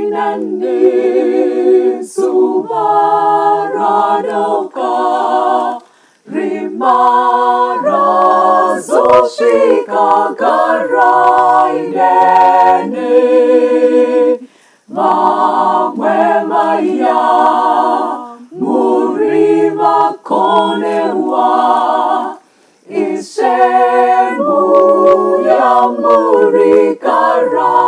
Karainani Suvaradoka Rimara Zoshika Karainani Mamwemaya Murima Konewa Ishemu ya muri Karainani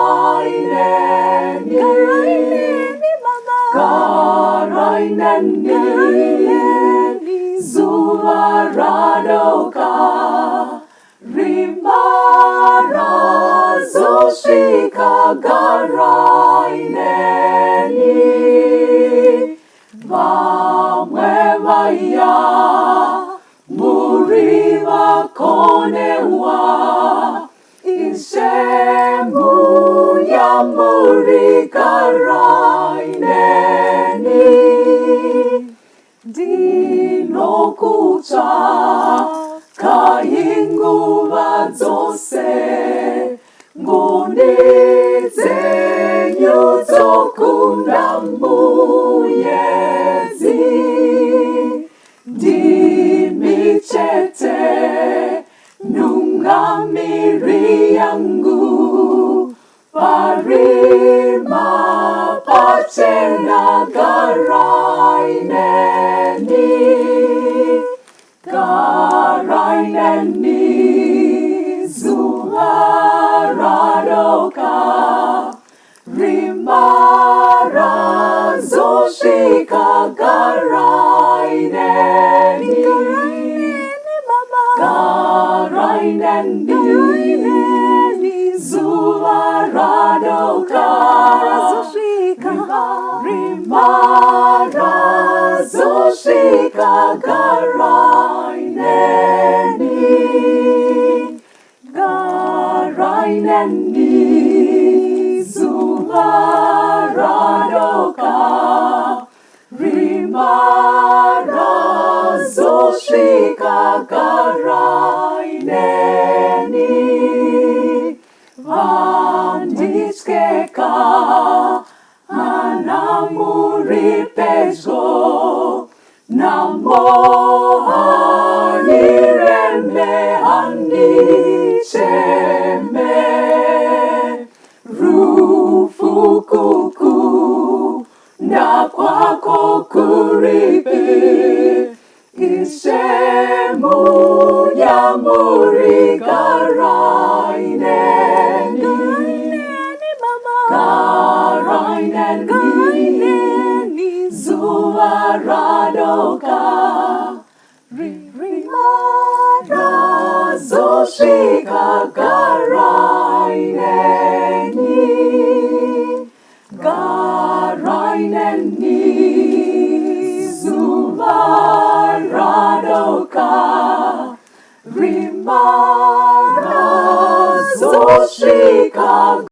Karainani Zuvaradoka Rimara Zoshika Karainani Vamwemaya Muriva Konewa Ishemu ya muri Karainani Dinokucha Kainguva Zose Ngoneze Nyuzokunda Muyezi Dimichete Nungamiri yangu Parima Pachena Karainani Karainani Zuvaradoka Rimara Zoshika Karainani Karainani Zuvaradoka Rimara Zoshika Karainani Karainani Zuvaradoka Rimara Zoshika Karainani Vandiskeka Anamuri Pesgo Namo Hanireme Handicheme Rufukuku Na kwako kuripi Ishemu ya muri Karainani Karainani Zuvaradoka Rimara Zoshika Karainani Karainani Zuvaradoka Rimara Zoshika